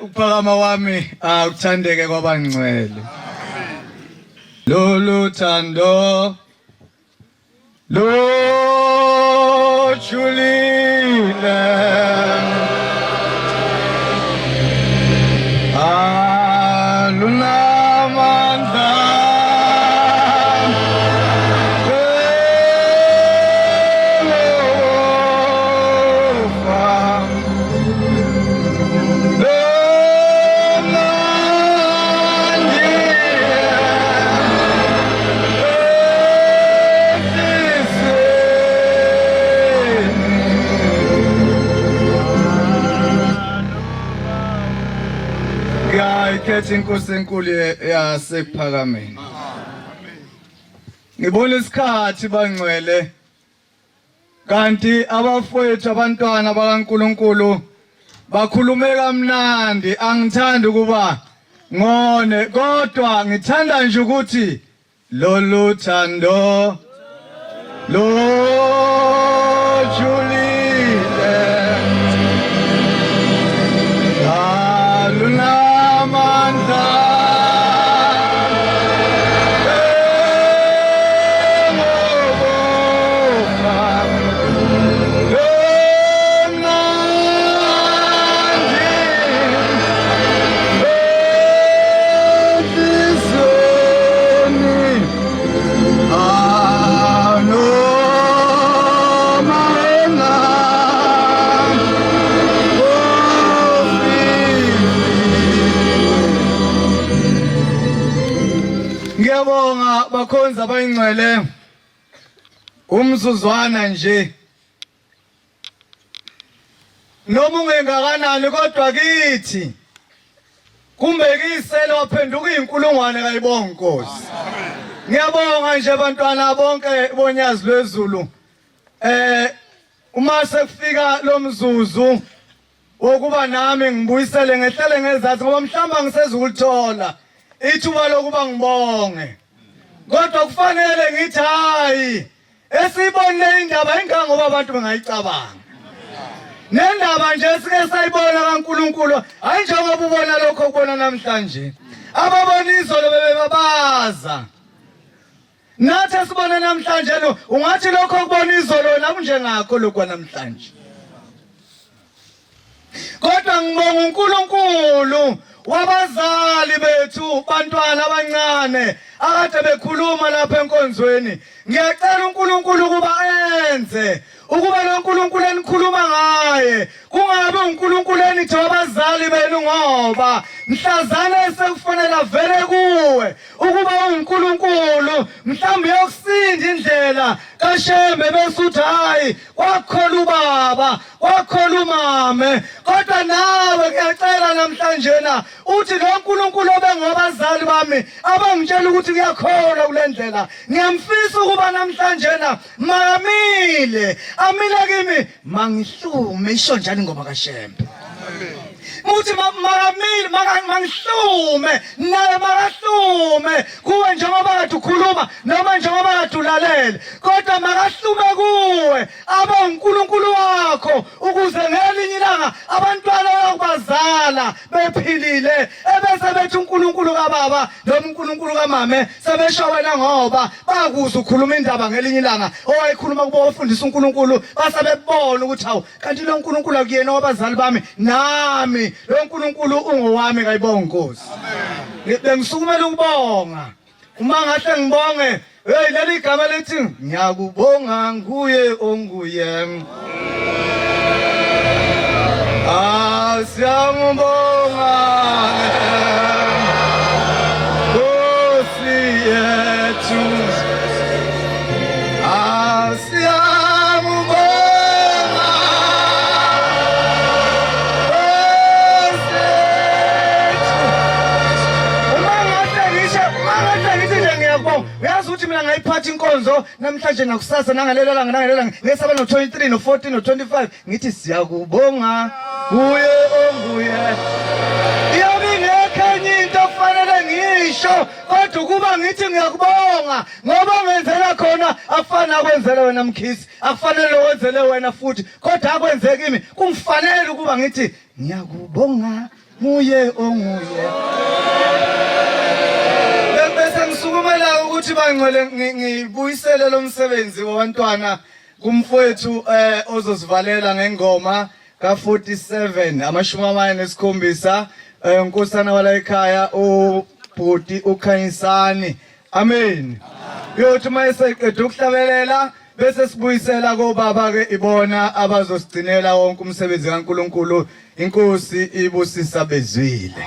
Uphakama wami uthandeke kwabangcwele. Lolu thando lo julile alunamandla Kethe inkosi enkulu yasephakameni. Ngibona isikhathi bangcwele kanti abafowethu abantwana bakaNkuluNkulu bakhulume kamnandi, angithandi kuba ngone kodwa ngithanda nje ukuthi lolu thando lo julile ngiyabonga bakhonzi abayingcwele umzuzwana nje noma ungengakanani kodwa kithi kumbe kisele waphenduka inkulungwane kayibonga Nkosi. Ngiyabonga nje bantwana bonke bonyazi lwezulu. Uma sekufika lo mzuzu wokuba nami ngibuyisele ngehlele ngezathi ngoba mhlamba ngisezukulithola ithuba lokuba ngibonge. Kodwa kufanele ngithi hayi esibone indaba engangoba abantu bengayicabanga. Nendaba nje sike sayibona kaNkuluNkulu hayi njengoba ubona lokho kubona namhlanje. Ababona izolo bebebabaza. Nathi sibona namhlanje lo ungathi lokho kubona izolo nakunje ngakho lokho namhlanje. Kodwa ngibonga uNkulunkulu wabazali bethu bantwana abancane akade bekhuluma lapha enkonzweni. Ngiyacela uNkulunkulu ukuba enze ukuba lo nkulunkulu enikhuluma ngaye kungabe uNkulunkulu enithi abazali benu ngoba mhlazana esekufanele vele kuwe ukuba uNkulunkulu mhlawumbe yokusinda indlela kaShembe besuthi hayi wakhola ubaba wakhola umame. Kodwa nawe ngiyacela namhlanje na uthi lo nkulunkulu obengabazali bami abangitshela ukuthi kuyakhola kule ndlela. Ngiyamfisa ukuba namhlanje na makamile amile kimi mangihlume isho njalo ingoma kaShembe. Muthi makamile mangihlume naye makahlume kuwe njengoba kade ukhuluma noma njengoba kade ulalele. Kodwa makahlume kuwe abe uNkulunkulu wakho ukuze ngelinye ilanga abantwana bakubazala bephilile ebese bethi uNkulunkulu kaBaba noma uNkulunkulu kaMama sebesho wena ngoba bakuzwa ukhuluma indaba ngelinye ilanga owayikhuluma kubo bafundisa uNkulunkulu basebebona ukuthi hawu kanti lo uNkulunkulu akuyena wabazali bami nami lo uNkulunkulu ungowami kayibonga Nkosi. Amen. Bengisukumela ukubonga. Uma ngahle ngibonge hey leli igama lithi ngiyakubonga nguye onguye. Siyambonga Nkosi yethu. Uyazi ukuthi mina ngayiphatha inkonzo namhlanje nakusasa nangalelanga ngesaba no23 no14 no25 ngithi siyakubonga kuye onguye. Iyabe ngekho into kufanele ngisho kodwa kuba ngithi ngiyakubonga ngoba ngenzela khona afana kwenzele wena Mkhisi afanele wenzele wena futhi kodwa akwenze kimi kungifanele ukuba ngithi ngiyakubonga nguye onguye. Bese ngisukumela ukuthi bangcwele ngibuyisele lo msebenzi wabantwana kumfowethu ozosivalela ngengoma ka47 amashumi amane nesikhombisa unkosana wala ekhaya ubhuti uKhanyisani. Amen. Yothi mayeseqeda ukuhlabelela bese sibuyisela kobaba ke ibona abazosigcinela wonke umsebenzi kaNkuluNkulu. Inkosi ibusisa bezwile.